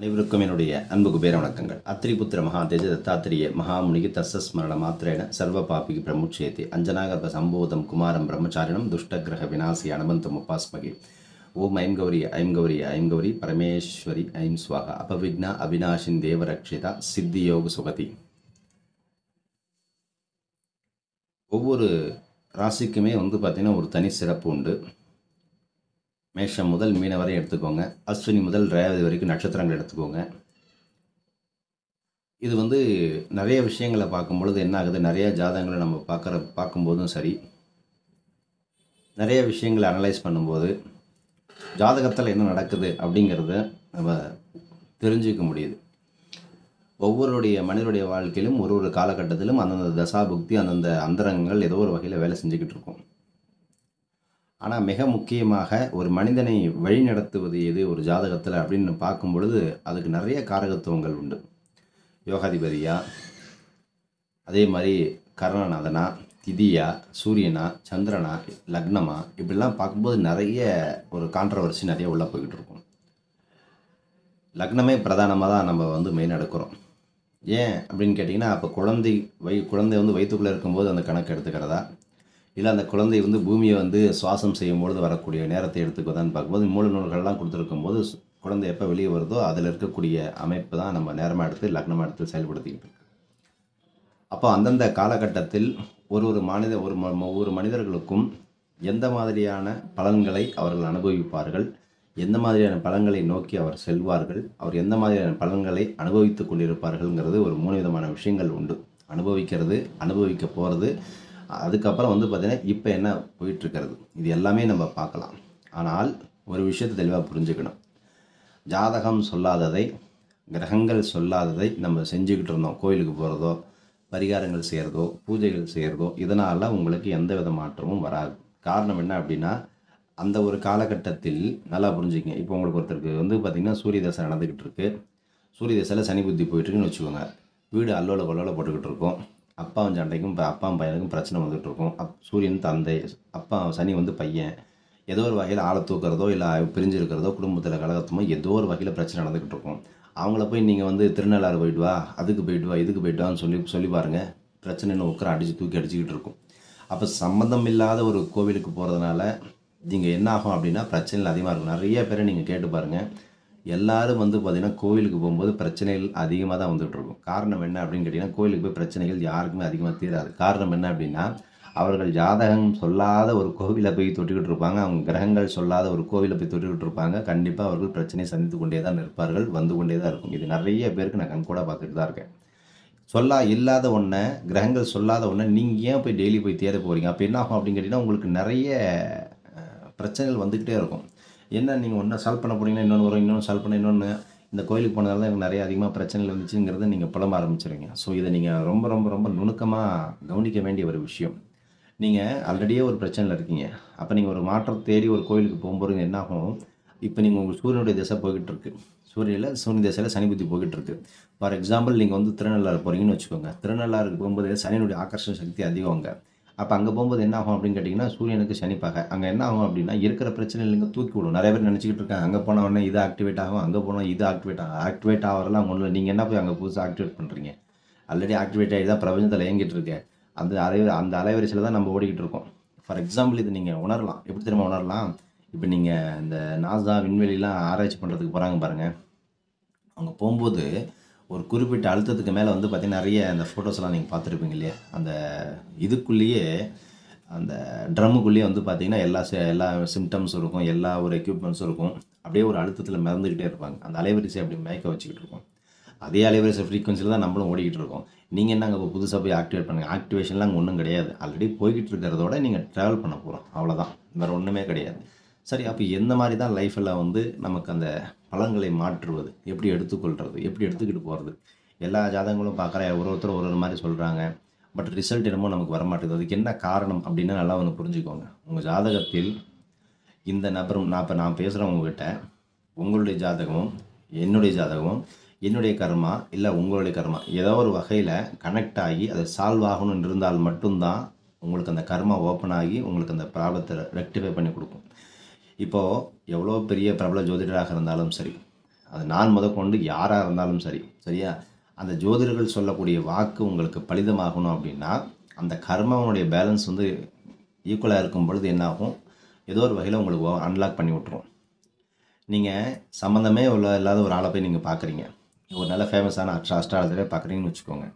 அனைவருக்கும் என்னுடைய அன்பு குபேர வணக்கங்கள். அத்திரிபுத்திர மகாதேஜ தத்தாத்திரிய மகாமுனிகி தஸ்ஸஸ்மரண மாத்திரேன சர்வ பாபிகி பிரமுட்சேதி அஞ்சனாகர்ப சம்போதம் குமாரம் பிரம்மச்சாரிணம் துஷ்டகிரக விநாசி அனபந்தம் உபாஸ்மகி. ஓம் ஐம் கௌரி ஐம் கௌரி ஐம் கௌரி பரமேஸ்வரி ஐம் ஸ்வாகா அபவிக்னா அவிநாஷின் தேவரக்ஷிதா சித்தியோக சுகதி. ஒவ்வொரு ராசிக்குமே பார்த்திங்கன்னா ஒரு தனி சிறப்பு உண்டு. மேஷம் முதல் மீன வரை எடுத்துக்கோங்க, அஸ்வினி முதல் ரேவதி வரைக்கும் நட்சத்திரங்கள் எடுத்துக்கோங்க. இது நிறைய விஷயங்களை பார்க்கும்பொழுது என்ன ஆகுது, நிறைய ஜாதகங்களை நம்ம பார்க்கும்போதும் சரி, நிறைய விஷயங்களை அனலைஸ் பண்ணும்போது ஜாதகத்தில் என்ன நடக்குது அப்படிங்கிறத நம்ம தெரிஞ்சுக்க முடியுது. ஒவ்வொருடைய மனிதனுடைய வாழ்க்கையிலும் ஒரு காலகட்டத்திலும் அந்தந்த தசாபுக்தி அந்தந்த அந்தரங்கள் ஏதோ ஒரு வகையில் வேலை செஞ்சுக்கிட்டு இருக்கும். ஆனால் மிக முக்கியமாக ஒரு மனிதனை வழிநடத்துவது எது ஒரு ஜாதகத்தில் அப்படின்னு பார்க்கும் பொழுது அதுக்கு நிறைய காரகத்துவங்கள் உண்டு. யோகாதிபதியா, அதே மாதிரி கர்ணநாதனா, திதியா, சூரியனா, சந்திரனா, லக்னமா, இப்படிலாம் பார்க்கும்போது நிறைய ஒரு கான்ட்ரவர்சி நிறைய உள்ளே போய்கிட்டு இருக்கும். லக்னமே பிரதானமாக தான் நம்ம மெயின் எடுக்கிறோம். ஏன் அப்படின்னு கேட்டிங்கன்னா, அப்போ குழந்தை வயிற்றுக்குள்ளே இருக்கும்போது அந்த கணக்கு எடுத்துக்கிறதா, இல்லை அந்த குழந்தை பூமியை சுவாசம் செய்யும்பொழுது வரக்கூடிய நேரத்தை எடுத்துக்குவதான்னு பார்க்கும்போது மூல நூல்கள்லாம் கொடுத்துருக்கும் போது குழந்தை எப்போ வெளியே வருதோ அதில் இருக்கக்கூடிய அமைப்பு தான் நம்ம நேரமாக எடுத்து லக்னமாக எடுத்து செயல்படுத்திக்கிட்டு இருக்கு. அப்போ அந்தந்த காலகட்டத்தில் ஒவ்வொரு மனிதர்களுக்கும் எந்த மாதிரியான பலன்களை அவர்கள் அனுபவிப்பார்கள், எந்த மாதிரியான பலன்களை நோக்கி அவர் செல்வார்கள், அவர் எந்த மாதிரியான பலன்களை அனுபவித்து கொண்டிருப்பார்கள்ங்கிறது ஒரு 3 விதமான விஷயங்கள் உண்டு. அனுபவிக்கிறது, அனுபவிக்க போகிறது, அதுக்கப்புறம் பார்த்திங்கன்னா இப்போ என்ன போயிட்டுருக்கிறது, இது எல்லாமே நம்ம பார்க்கலாம். ஆனால் ஒரு விஷயத்தை தெளிவாக புரிஞ்சுக்கணும். ஜாதகம் சொல்லாததை, கிரகங்கள் சொல்லாததை நம்ம செஞ்சுக்கிட்டு இருந்தோம். கோயிலுக்கு போகிறதோ, பரிகாரங்கள் செய்கிறதோ, பூஜைகள் செய்கிறதோ, இதனால் உங்களுக்கு எந்த வித மாற்றமும் வராது. காரணம் என்ன அப்படின்னா, அந்த ஒரு காலகட்டத்தில் நல்லா புரிஞ்சுக்கங்க. இப்போ உங்களுக்கு ஒருத்தருக்கு பார்த்திங்கன்னா சூரிய தசை நடந்துக்கிட்டு இருக்குது. சூரிய தசையில் சனி புத்தி போயிட்டுருக்குன்னு வச்சுக்கோங்க. வீடு அல்லோல கொல்லோல போட்டுக்கிட்டு இருக்கோம். அப்பாவும் சண்டைக்கும் அப்பாவும் பையனுக்கும் பிரச்சனை வந்துகிட்ருக்கும். சூரியன் தந்தை, அப்பா சனி பையன், ஏதோ ஒரு வகையில் ஆளை தூக்கிறதோ இல்லை பிரிஞ்சு இருக்கிறதோ, குடும்பத்தில் கலகத்தமோ ஏதோ ஒரு வகையில் பிரச்சனை நடந்துக்கிட்டு இருக்கும். அவங்கள போய் நீங்கள் திருநள்ளாறு போயிட்டு வா, அதுக்கு போயிட்டு வா, இதுக்கு போயிட்டு வான்னு சொல்லி பாருங்கள், பிரச்சனைன்னு உட்கார தூக்கி அடிச்சுக்கிட்டு இருக்கும். அப்போ சம்மந்தம் இல்லாத ஒரு கோவிலுக்கு போகிறதுனால நீங்கள் என்ன ஆகும் அப்படின்னா பிரச்சனைகள் அதிகமாக இருக்கும். நிறைய பேரை நீங்கள் கேட்டு பாருங்கள், எல்லோரும் பார்த்திங்கன்னா கோவிலுக்கு போகும்போது பிரச்சனைகள் அதிகமாக தான் வந்துகிட்ருக்கும். காரணம் என்ன அப்படின்னு கேட்டிங்கன்னா, கோவிலுக்கு போய் பிரச்சனைகள் யாருக்குமே அதிகமாக தீராது. காரணம் என்ன அப்படின்னா, அவர்கள் ஜாதகம் சொல்லாத ஒரு கோவிலை போய் தொட்டுக்கிட்டு இருப்பாங்க, அவங்க கிரகங்கள் சொல்லாத ஒரு கோவிலை போய் தொட்டுக்கிட்டு இருப்பாங்க. கண்டிப்பாக அவர்கள் பிரச்சனையை சந்தித்து கொண்டே தான் இருப்பார்கள், வந்து கொண்டே தான் இருக்கும். இது நிறைய பேருக்கு நான் கண்கூட பார்த்துட்டு தான் இருக்கேன். இல்லாத ஒன்றை, கிரகங்கள் சொல்லாத ஒன்றை நீங்கள் ஏன் போய் டெய்லி போய் தேட போகிறீங்க? அப்போ என்ன ஆகும் அப்படின்னு கேட்டிங்கன்னா, உங்களுக்கு நிறைய பிரச்சனைகள் வந்துக்கிட்டே இருக்கும். என்ன நீங்கள் ஒன்றா சால்வ் பண்ண போனீங்கன்னா இன்னொன்று வரும், இன்னொன்று சால்வ் பண்ண இன்னொன்று, இந்த கோயிலுக்கு போனதால தான் எனக்கு நிறைய அதிகமாக பிரச்சனைகள் வந்துச்சுங்கிறத நீங்கள் புலம்ப ஆரம்பிச்சிருங்க. ஸோ இதை நீங்கள் ரொம்ப ரொம்ப ரொம்ப நுணுக்கமாக கவனிக்க வேண்டிய ஒரு விஷயம். நீங்கள் ஆல்ரெடியே ஒரு பிரச்சனையில் இருக்கீங்க. அப்போ நீங்கள் ஒரு மாற்றம் தேடி ஒரு கோயிலுக்கு போகும்போது என்ன ஆகும், இப்போ நீங்கள் உங்கள் சூரியனுடைய திசை போய்கிட்டு இருக்கு, சூரிய திசையில் சனி புத்தி போய்கிட்டு இருக்கு. ஃபார் எக்ஸாம்பிள் நீங்கள் திருநள்ளாறு போகிறீங்கன்னு வச்சுக்கோங்க. திருநள்ளாறுக்கு போகும்போது சனியினுடைய ஆகர்ஷண சக்தி அதிகம் அங்கே. அப்போ அங்கே போகும்போது என்ன ஆகும் அப்படின்னு கேட்டிங்கன்னா, சூரியனுக்கு சனி பகை. அங்கே என்ன ஆகும் அப்படின்னா இருக்கிற பிரச்சனைகள் தூக்கி விடும். நிறைய பேர் நினச்சிக்கிட்டு இருக்காங்க, அங்கே போன உடனே இது ஆக்டிவேட் ஆகும், அங்கே போனால் இது ஆக்டிவேட் ஆகிறலாம் ஒன்றும் இல்லை. நீங்கள் என்ன போய் அங்கே புதுசாக ஆக்டிவேட் பண்ணுறீங்க? ஆல்ரெடி ஆக்டிவேட் ஆகி தான் பிரபஞ்சத்தில் இயங்கிட்டு இருக்கு. அந்த அலைவரிசையில் தான் நம்ம ஓடிக்கிட்டு இருக்கோம். ஃபார் எக்ஸாம்பிள் இது நீங்கள் உணரலாம். எப்படி தெரியுமா உணரலாம்? இப்போ நீங்கள் இந்த நாசா விண்வெளிலாம் ஆராய்ச்சி பண்ணுறதுக்கு போகிறாங்க பாருங்கள். அவங்க போகும்போது ஒரு குறிப்பிட்ட அழுத்தத்துக்கு மேலே பார்த்திங்கன்னா நிறைய அந்த ஃபோட்டோஸ்லாம் நீங்கள் பார்த்துருப்பீங்க இல்லையா, அந்த இதுக்குள்ளேயே அந்த ட்ரம்முக்குள்ளேயே பார்த்திங்கன்னா எல்லா சிம்டம்ஸும் இருக்கும், எல்லா ஒரு எக்யூப்மெண்ட்ஸும் இருக்கும். அப்படியே ஒரு அழுத்தத்தில் மிதந்துக்கிட்டே இருப்பாங்க. அந்த அலைவரிசை அப்படி மயக்க வச்சுக்கிட்டு இருக்கோம். அதே அலைவரிசை ஃப்ரீக்வன்சியில் தான் நம்மளும் ஓடிக்கிட்டு இருக்கோம். நீங்கள் என்ன அங்கே புதுசாக போய் ஆக்டிவேட் பண்ணுங்கள்? ஆக்டிவேஷன்லாம் அங்கே ஒன்றும் கிடையாது. ஆல்ரெடி போய்கிட்டு இருக்கிறதோட நீங்கள் ட்ராவல் பண்ண போகிறோம், அவ்வளோதான், வேறு ஒன்றுமே கிடையாது. சரி, அப்போ எந்த மாதிரி தான் லைஃப்பில் நமக்கு அந்த பலன்களை மாற்றுவது, எப்படி எடுத்துக்கொள்கிறது, எப்படி எடுத்துக்கிட்டு போகிறது? எல்லா ஜாதகங்களும் பார்க்குறேன், ஒருத்தர் ஒரு மாதிரி சொல்கிறாங்க. பட் ரிசல்ட் என்னமோ நமக்கு வரமாட்டேங்குது. அதுக்கு என்ன காரணம் அப்படின்னா நல்லா புரிஞ்சுக்கோங்க. உங்கள் ஜாதகத்தில் இந்த நபரும் நான் பேசுகிறேன் உங்ககிட்ட, உங்களுடைய ஜாதகமும் என்னுடைய ஜாதகமும், என்னுடைய கர்மா இல்லை உங்களுடைய கர்மா ஏதோ ஒரு வகையில் கனெக்ட் ஆகி அதை சால்வ் ஆகணும்னு இருந்தால் மட்டும்தான் உங்களுக்கு அந்த கர்மா ஓப்பன் ஆகி உங்களுக்கு அந்த ப்ராப்ளத்தை ரெக்டிஃபை பண்ணி கொடுக்கும். இப்போது எவ்வளோ பெரிய பிரபல ஜோதிடராக இருந்தாலும் சரி, அது நான் முதற்கொண்டு யாராக இருந்தாலும் சரி, சரியா? அந்த ஜோதிடர்கள் சொல்லக்கூடிய வாக்கு உங்களுக்கு பலிதமாகணும் அப்படின்னா, அந்த கர்மாவுடைய பேலன்ஸ் வந்து ஈக்குவலாக இருக்கும் பொழுது என்னாகும், ஏதோ ஒரு வகையில் உங்களுக்கு அன்லாக் பண்ணி விட்டுரும். நீங்கள் சம்மந்தமே இல்லாத ஒரு ஆளை போய் நீங்கள் பார்க்குறீங்க, ஒரு நல்ல ஃபேமஸான அஸ்ட்ராலஜரே பார்க்குறீங்கன்னு வச்சுக்கோங்க.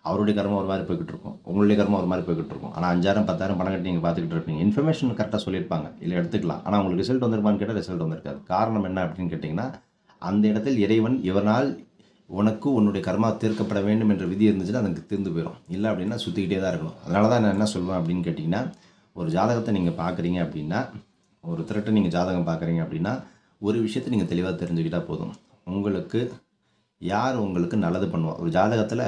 அவருடைய கர்மம் ஒரு மாதிரி போய்கிட்டு இருக்கும், உங்களுடைய கர்மம் ஒரு மாதிரி போய்கிட்டு இருக்கும். ஆனால் 5000 10,000 பணம் கட்டி நீங்கள் பார்த்துக்கிட்டு இருப்பீங்க. இன்ஃபர்மேஷன் கரெக்டாக சொல்லியிருப்பாங்க, இல்லை எடுத்துக்கலாம். ஆனால் உங்களுக்கு ரிசல்ட் வந்திருப்பான்னு கேட்டால் ரிசல்ட் வந்திருக்காது. காரணம் என்ன அப்படின்னு கேட்டிங்கன்னா, அந்த இடத்தில் இறைவன் இவனால் உனக்கு உன்னுடைய கர்மா தீர்க்கப்பட வேண்டும் என்ற விதி இருந்துச்சுன்னா அதுக்கு தீர்ந்து போயிடும். இல்லை அப்படின்னா சுற்றிக்கிட்டே தான் இருக்கணும். அதனால தான் நான் என்ன சொல்லுவேன் அப்படின்னு கேட்டிங்கன்னா, ஒரு ஜாதகத்தை நீங்கள் பார்க்குறீங்க அப்படின்னா, ஒரு திருட்டை நீங்கள் ஜாதகம் பார்க்குறீங்க அப்படின்னா, ஒரு விஷயத்தை நீங்கள் தெளிவாக தெரிஞ்சுக்கிட்டால் போதும். உங்களுக்கு யார் உங்களுக்கு நல்லது பண்ணுவா. ஒரு ஜாதகத்தில்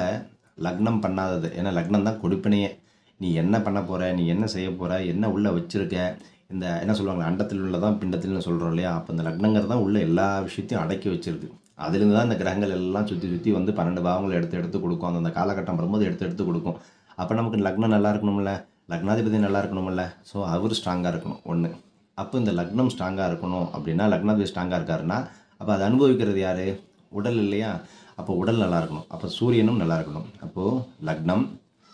லக்னம் பண்ணாதது, ஏன்னா லக்னம் தான் கொடுப்பினையே. நீ என்ன பண்ண போகிற, நீ என்ன செய்ய போகிற, என்ன உள்ளே வச்சுருக்க, இந்த என்ன சொல்லுவாங்க, அண்டத்தில் உள்ளதான் பிண்டத்தில்னு சொல்கிறோம் இல்லையா? அப்போ இந்த லக்னங்கிறது தான் உள்ள எல்லா விஷயத்தையும் அடக்கி வச்சுருக்கு. அதுலேருந்து தான் இந்த கிரகங்கள் எல்லாம் சுற்றி சுற்றி வந்து 12 பாவங்களை எடுத்து கொடுக்கும். அந்த காலகட்டம் வரும்போது எடுத்து கொடுக்கும். அப்போ நமக்கு லக்னம் நல்லா இருக்கணும்ல, லக்னாதிபதி நல்லா இருக்கணும்ல. ஸோ அவர் ஸ்ட்ராங்காக இருக்கணும் ஒன்று. அப்போ இந்த லக்னம் ஸ்ட்ராங்காக இருக்கணும் அப்படின்னா, லக்னாதிபதி ஸ்ட்ராங்காக இருக்காருன்னா, அப்போ அதை அனுபவிக்கிறது யார்? உடல் இல்லையா? அப்போ உடல் நல்லா இருக்கணும். அப்போ சூரியனும் நல்லா இருக்கணும். அப்போது லக்னம்,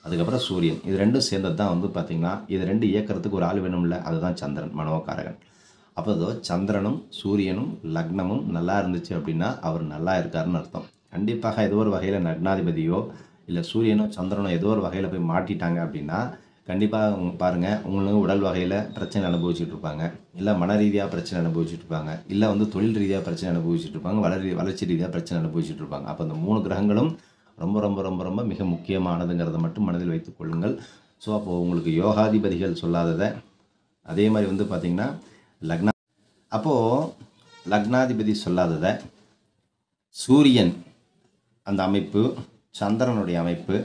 அதுக்கப்புறம் சூரியன், இது ரெண்டும் சேர்ந்தது தான் வந்து பார்த்திங்கன்னா, இது ரெண்டு இயக்கிறதுக்கு ஒரு ஆள் வேணும்ல, அதுதான் சந்திரன், மனோகாரகன். அப்போ இதோ சந்திரனும் சூரியனும் லக்னமும் நல்லா இருந்துச்சு அப்படின்னா அவர் நல்லா இருக்காருன்னு அர்த்தம். கண்டிப்பாக ஏதோ ஒரு வகையில் லக்னாதிபதியோ இல்லை சூரியனோ சந்திரனோ ஏதோ ஒரு வகையில் போய் மாட்டிட்டாங்க அப்படின்னா, கண்டிப்பாக பாருங்கள், உங்களுக்கு உடல் வகையில் பிரச்சனை அனுபவிச்சுட்டு இருப்பாங்க, இல்லை மன ரீதியாக பிரச்சனை அனுபவிச்சுட்டு இருப்பாங்க, இல்லை வந்து தொழில் ரீதியாக பிரச்சனை அனுபவிச்சுட்டு இருப்பாங்க, வளர்ச்சி ரீதியாக பிரச்சனை அனுபவிச்சுட்டு இருப்பாங்க. அப்போ இந்த 3 கிரகங்களும் ரொம்ப ரொம்ப ரொம்ப ரொம்ப மிக முக்கியமானதுங்கிறத மட்டும் மனதில் வைத்துக் கொள்ளுங்கள். ஸோ அப்போது உங்களுக்கு யோகாதிபதிகள் சொல்லாததை, அதே மாதிரி வந்து பார்த்திங்கன்னா அப்போது லக்னாதிபதி சொல்லாததை, சூரியன் அந்த அமைப்பு, சந்திரனுடைய அமைப்பு,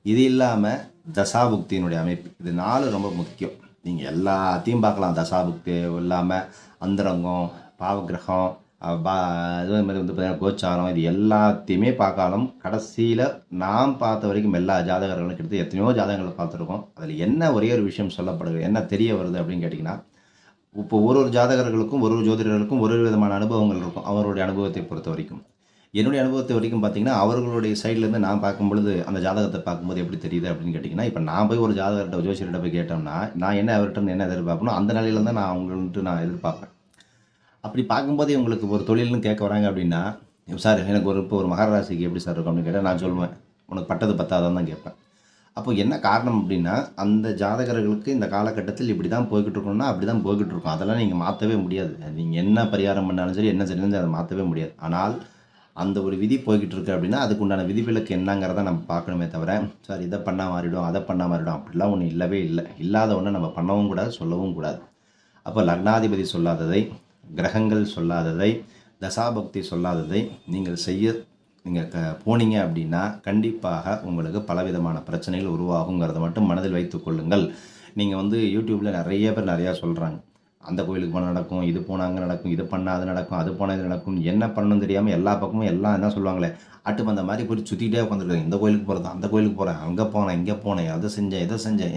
இது இல்லாமல் தசாபுக்தியினுடைய அமைப்பு, இது 4 ரொம்ப முக்கியம். நீங்கள் எல்லாத்தையும் பார்க்கலாம், தசாபுக்தி இல்லாமல் அந்தரங்கம், பாவகிரகம், அதே மாதிரி வந்து பார்த்திங்கன்னா கோச்சாரம், இது எல்லாத்தையுமே பார்க்காலும் கடைசியில் நாம் பார்த்த வரைக்கும் எல்லா ஜாதகர்களும் கிட்ட எத்தனையோ ஜாதகங்களை பார்த்துருக்கோம். அதில் என்ன ஒரே ஒரு விஷயம் சொல்லப்படுது, என்ன தெரிய வருது அப்படின்னு கேட்டிங்கன்னா, இப்போ ஒரு ஜாதகர்களுக்கும் ஒரு ஜோதிடர்களுக்கும் ஒரு விதமான அனுபவங்கள் இருக்கும். அவருடைய அனுபவத்தை பொறுத்த வரைக்கும், என்னுடைய அனுபவத்தை வரைக்கும் பார்த்திங்கன்னா, அவர்களுடைய சைட்லேருந்து நான் பார்க்கும்பொழுது அந்த ஜாதகத்தை பார்க்கும்போது எப்படி தெரியுது அப்படின்னு கேட்டிங்கன்னா, இப்போ நான் போய் ஒரு ஜாதகர்கிட்ட ஜோசியர்கிட்ட போய் கேட்டோம்னா, நான் என்ன அவர்கிட்ட என்ன எதிர்பார்க்கணும், அந்த நிலையில தான் நான் அவங்கள்ட்ட நான் எதிர்பார்ப்பேன். அப்படி பார்க்கும்போது உங்களுக்கு ஒரு தொழில்னு கேட்க வராங்க அப்படின்னா, சார் எனக்கு இப்போ ஒரு மகர ராசிக்கு எப்படி சார் இருக்கும் அப்படின்னு கேட்டால் நான் சொல்லுவேன், உனக்கு பட்டது பத்தாதான் தான் கேட்பேன். அப்போ என்ன காரணம் அப்படின்னா, அந்த ஜாதகர்களுக்கு இந்த காலகட்டத்தில் இப்படி தான் போய்கிட்டு இருக்கணும்னா அப்படி தான் போய்கிட்டு இருக்கும். அதெல்லாம் நீங்கள் மாற்றவே முடியாது. நீங்கள் என்ன பரிகாரம் பண்ணாலும் சரி, என்ன செய்யணும் அதை மாற்றவே முடியாது. ஆனால் அந்த ஒரு விதி போய்கிட்டு இருக்கு அப்படின்னா, அதுக்கு உண்டான விதிவிலக்கு என்னங்கிறத நம்ம பார்க்கணுமே தவிர, சார் இதை பண்ணால் மாறிடும், அதை பண்ணால் மாறிடும், அப்படிலாம் ஒன்று இல்லவே இல்லை. இல்லாத ஒன்று நம்ம பண்ணவும் கூடாது, சொல்லவும் கூடாது. அப்போ லக்னாதிபதி சொல்லாததை, கிரகங்கள் சொல்லாததை, தசாபக்தி சொல்லாததை நீங்கள் போனீங்க அப்படின்னா, கண்டிப்பாக உங்களுக்கு பலவிதமான பிரச்சனைகள் உருவாகுங்கிறத மட்டும் மனதில் வைத்து கொள்ளுங்கள். நீங்கள் வந்து யூடியூப்பில் நிறைய பேர் நிறையா சொல்கிறாங்க, அந்த கோயிலுக்கு போனால் நடக்கும், இது போனால் அங்கே நடக்கும், இது பண்ணால் அது நடக்கும், அது போனால் இது நடக்கும், என்ன பண்ணணும்னு தெரியாமல் எல்லா பக்கமும் எல்லாம் என்ன சொல்லுவாங்களே, ஆட்டுமந்த மாதிரி போய் சுற்றிக்கிட்டே உட்காந்துருக்காங்க. இந்த கோயிலுக்கு போகிறது, அந்த கோயிலுக்கு போகிறேன், அங்கே போனேன், இங்கே போனேன், அதை செஞ்சேன், இதை செஞ்சேன்,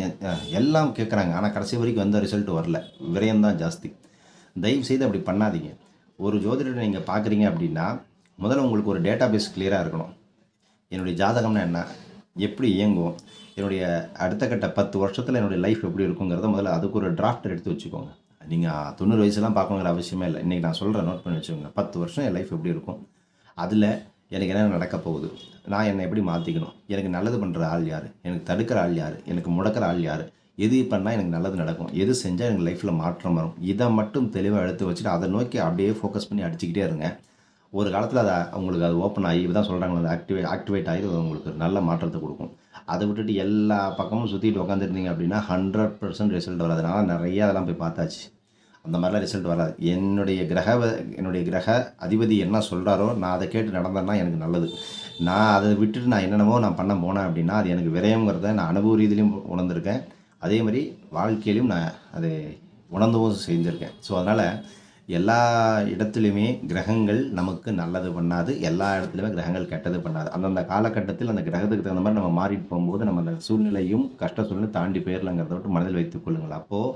எல்லாம் கேட்குறாங்க. ஆனால் கடைசி வரைக்கும் எந்த ரிசல்ட் வரல, விரயம்தான் ஜாஸ்தி. தயவு செய்து அப்படி பண்ணாதீங்க. ஒரு ஜோதிடரை நீங்கள் பார்க்குறீங்க அப்படின்னா, முதல்ல உங்களுக்கு ஒரு டேட்டா பேஸ் கிளியராக இருக்கணும். என்னுடைய ஜாதகம்னா என்ன, எப்படி இயங்கும், என்னுடைய அடுத்த கட்ட 10 வருஷத்தில் என்னுடைய லைஃப் எப்படி இருக்குங்கிறத முதல்ல அதுக்கு ஒரு டிராஃப்ட் எடுத்து வச்சுக்கோங்க. நீங்கள் 90 வயசுலாம் பார்க்கணுங்கிற அவசியமே இல்லை. இன்றைக்கி நான் சொல்கிறேன், நோட் பண்ணி வச்சுக்கோங்க. 10 வருஷம் என் லைஃப் எப்படி இருக்கும், அதில் எனக்கு என்ன நடக்க போகுது, நான் என்னை எப்படி மாற்றிக்கணும், எனக்கு நல்லது பண்ணுற ஆள் யார், எனக்கு தடுக்கிற ஆள் யார், எனக்கு முடக்கிற ஆள் யார், எது பண்ணால் எனக்கு நல்லது நடக்கும், எது செஞ்சால் எனக்கு லைஃப்பில் மாற்றம் வரும், இதை மட்டும் தெளிவாக எடுத்து வச்சுட்டு அதை நோக்கி அப்படியே ஃபோக்கஸ் பண்ணி அடிச்சுக்கிட்டே இருங்க. ஒரு காலத்தில் அதை உங்களுக்கு அது ஓப்பன் ஆகி தான் சொல்கிறாங்க, அது ஆக்டிவேட் ஆகி உங்களுக்கு நல்ல மாற்றத்தை கொடுக்கும். அதை விட்டுட்டு எல்லா பக்கமும் சுற்றிட்டு உட்காந்துருந்தீங்க அப்படின்னா 100% ரிசல்ட் வராது. நான் நிறையா அதெல்லாம் போய் பார்த்தாச்சு, அந்த மாதிரிலாம் ரிசல்ட் வராது. என்னுடைய கிரக அதிபதி என்ன சொல்கிறாரோ நான் அதை கேட்டு நடந்தேன்னா எனக்கு நல்லது. நான் அதை விட்டுட்டு நான் என்னென்னமோ நான் பண்ண போனேன் அப்படின்னா அது எனக்கு விரயங்கிறத நான் அனுபவ ரீதியிலையும் உணர்ந்திருக்கேன், அதே மாதிரி வாழ்க்கையிலையும் நான் அதை உணர்ந்தவும் செஞ்சுருக்கேன். ஸோ அதனால் எல்லா இடத்துலையுமே கிரகங்கள் நமக்கு நல்லது பண்ணாது, எல்லா இடத்துலையுமே கிரகங்கள் கெட்டது பண்ணாது. அந்தந்த காலகட்டத்தில் அந்த கிரகத்துக்கு தகுந்த மாதிரி நம்ம மாறிட்டு போகும்போது நம்ம அந்த சூழ்நிலையும் கஷ்ட சூழ்நிலை தாண்டி போயிடலாங்கிறத விட்டு மனதில் வைத்துக் கொள்ளுங்கள். அப்போது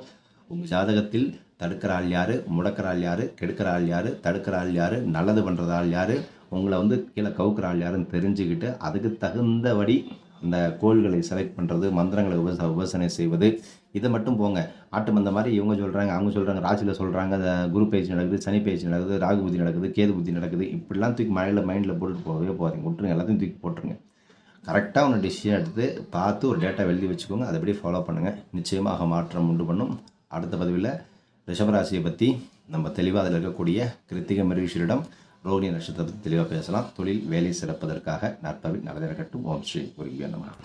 உங்கள் ஜாதகத்தில் தடுக்கிற ஆள் யார், முடக்கிற ஆள் யார், கெடுக்கிற ஆள் யார், தடுக்கிற ஆள் யார், நல்லது பண்ணுறது ஆள் யார், உங்களை வந்து கீழே கவுக்கிற ஆள் யாருன்னு தெரிஞ்சுக்கிட்டு அதுக்கு தகுந்தபடி அந்த கோள்களை செலக்ட் பண்ணுறது, மந்திரங்களை உபசனை செய்வது, இதை மட்டும் போங்க. ஆட்டு மந்த மாதிரி இவங்க சொல்கிறாங்க, அவங்க சொல்கிறாங்க, ராசியில் சொல்கிறாங்க, குரு பயிற்சி நடக்குது, சனி பயிற்சி நடக்குது, ராகு புத்தி நடக்குது, கேது புத்தி நடக்குது, இப்படிலாம் தூக்கி மைண்டில் போட்டுட்டு போகவே போகாதீங்க. விட்டுருங்க, எல்லாத்தையும் தூக்கி போட்டுருங்க. கரெக்டாக ஒன்று டிசிஷன் எடுத்து பார்த்து ஒரு டேட்டா எழுதி வச்சுக்கோங்க. அதை அப்படியே ஃபாலோ பண்ணுங்கள். நிச்சயமாக மாற்றம் உண்டு பண்ணும். அடுத்த பதிவில் ரிஷபராசியை பற்றி நம்ம தெளிவாக அதில் இருக்கக்கூடிய கிருத்திகை மிருகஷீரிடம் ரோகிணி நட்சத்திரத்தை தெளிவாக பேசலாம். தொழில் வேலை சிறப்பதற்காக நற்பவி நல்லது இருக்கட்டும். ஓம் ஸ்ரீ குருவே நமः.